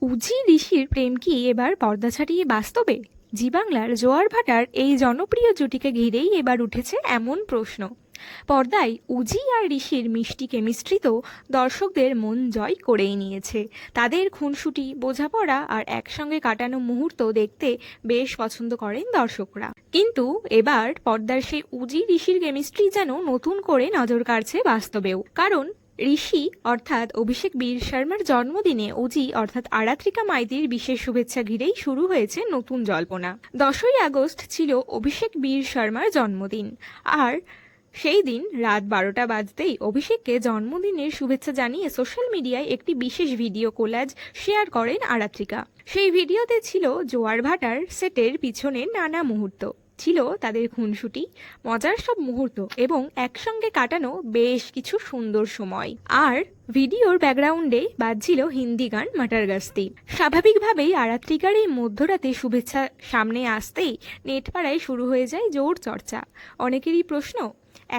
উজি ঋষির প্রেম কি এবার পর্দা ছাড়িয়ে বাস্তবে? জি বাংলার জোয়ার ভাটার এই জনপ্রিয় জুটিকে ঘিরেই এবার উঠেছে এমন প্রশ্ন। পর্দায় উজি আর ঋষির মিষ্টি কেমিস্ট্রি তো দর্শকদের মন জয় করেই নিয়েছে। তাদের খুনসুটি, বোঝাপড়া আর একসঙ্গে কাটানো মুহূর্ত দেখতে বেশ পছন্দ করেন দর্শকরা। কিন্তু এবার পর্দার সেই উজি ঋষির কেমিস্ট্রি যেন নতুন করে নজর কাড়ছে বাস্তবেও। কারণ ঋষি অর্থাৎ অভিষেক বীর শর্মার জন্মদিনে উজি অর্থাৎ আরাত্রিকা মাইতির বিশেষ শুভেচ্ছা ঘিরেই শুরু হয়েছে নতুন জল্পনা। 10ই আগস্ট ছিল অভিষেক বীর শর্মার জন্মদিন, আর সেই দিন রাত 12টা বাজতেই অভিষেককে জন্মদিনের শুভেচ্ছা জানিয়ে সোশ্যাল মিডিয়ায় একটি বিশেষ ভিডিও কোলাজ শেয়ার করেন আরাত্রিকা। সেই ভিডিওতে ছিল জোয়ার ভাটার সেটের পিছনের নানা মুহূর্ত, ছিল তাদের খুনসুটি, মজার সব মুহূর্ত এবং একসঙ্গে কাটানো বেশ কিছু সুন্দর সময়। আর ভিডিওর ব্যাকগ্রাউন্ডে বাজছিল হিন্দি গান মাটার গাস্তি। স্বাভাবিকভাবেই আরাত্রিকার এই মধ্যরাতে শুভেচ্ছা সামনে আসতেই নেটপাড়ায় শুরু হয়ে যায় জোর চর্চা। অনেকেরই প্রশ্ন,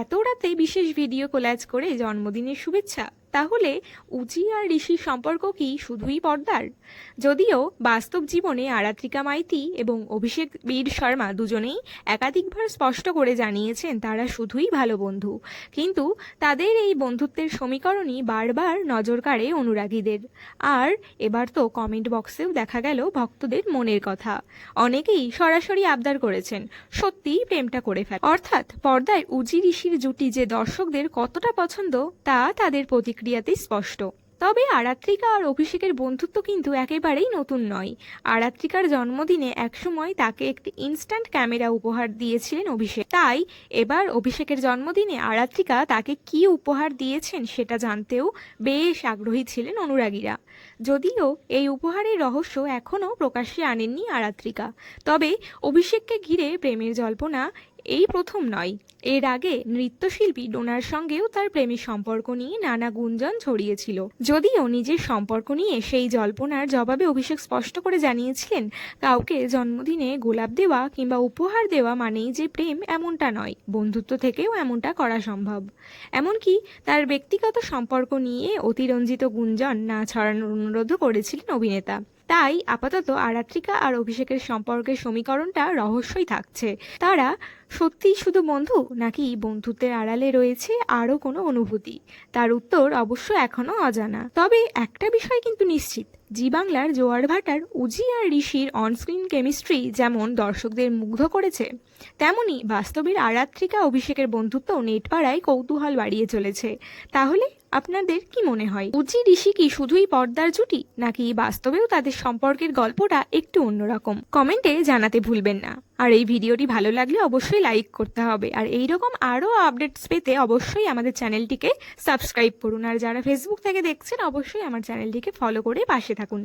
এত রাতে বিশেষ ভিডিও কোলাজ করে জন্মদিনের শুভেচ্ছা, তাহলে উজি আর ঋষির সম্পর্ক কি শুধুই পর্দার? যদিও বাস্তব জীবনে আরাত্রিকা মাইতি এবং অভিষেক বীর শর্মা দুজনেই একাধিকবার স্পষ্ট করে জানিয়েছেন তারা শুধুই ভালো বন্ধু, কিন্তু তাদের এই বন্ধুত্বের সমীকরণই বারবার নজর কাড়ে অনুরাগীদের। আর এবার তো কমেন্ট বক্সেও দেখা গেল ভক্তদের মনের কথা। অনেকেই সরাসরি আবদার করেছেন সত্যিই প্রেমটা করে ফেলে, অর্থাৎ পর্দায় উজি ঋষির জুটি যে দর্শকদের কতটা পছন্দ তা তাদের প্রতিক্রিয়াতেই স্পষ্ট। তবে আরাত্রিকা আর অভিষেকের বন্ধুত্ব কিন্তু একেবারেই নতুন নয়। আরাত্রিকার জন্মদিনে একসময় তাকে একটি ইনস্ট্যান্ট ক্যামেরা উপহার দিয়েছিলেন অভিষেক, তাই এবার অভিষেকের জন্মদিনে আরাত্রিকা তাকে কি উপহার দিয়েছেন সেটা জানতেও বেশ আগ্রহী ছিলেন অনুরাগীরা। যদিও এই উপহারের রহস্য এখনও প্রকাশ্যে আনেননি আরাত্রিকা, তবে অভিষেককে ঘিরে প্রেমের জল্পনা এই প্রথম নয়। এর আগে নৃত্যশিল্পী ডোনার সঙ্গেও তার প্রেমের সম্পর্ক নিয়ে নানা গুঞ্জন ছড়িয়েছিল। যদিও নিজের সম্পর্ক নিয়ে সেই জল্পনার জবাবে অভিষেক স্পষ্ট করে জানিয়েছিলেন, কাউকে জন্মদিনে গোলাপ দেওয়া কিংবা উপহার দেওয়া মানেই যে প্রেম এমনটা নয়, বন্ধুত্ব থেকেও এমনটা করা সম্ভব। এমনকি তার ব্যক্তিগত সম্পর্ক নিয়ে অতিরঞ্জিত গুঞ্জন না ছড়ানোর অনুরোধও করেছিলেন অভিনেতা। তাই আপাতত আরাত্রিকা আর অভিষেকের সম্পর্কের সমীকরণটা রহস্যই থাকছে। তারা সত্যিই শুধু বন্ধু, নাকি বন্ধুত্বের আড়ালে রয়েছে আরও কোনো অনুভূতি? তার উত্তর অবশ্য এখনও অজানা। তবে একটা বিষয় কিন্তু নিশ্চিত, জি বাংলার জোয়ার ভাটার উজি আর ঋষির অনস্ক্রিন কেমিস্ট্রি যেমন দর্শকদের মুগ্ধ করেছে, তেমনি বাস্তবের আরাত্রিকা অভিষেকের বন্ধুত্ব নেটপাড়ায় কৌতূহল বাড়িয়ে চলেছে। তাহলে আপনাদের কি মনে হয়, উজি ঋষি কি শুধুই পর্দার জুটি, নাকি বাস্তবেও তাদের সম্পর্কের গল্পটা একটু অন্যরকম? কমেন্টে জানাতে ভুলবেন না। আর এই ভিডিওটি ভালো লাগলে অবশ্যই লাইক করতে হবে। আর এইরকম আরও আপডেটস পেতে অবশ্যই আমাদের চ্যানেলটিকে সাবস্ক্রাইব করুন। আর যারা ফেসবুক থেকে দেখছেন অবশ্যই আমার চ্যানেলটিকে ফলো করে পাশে থাকুন।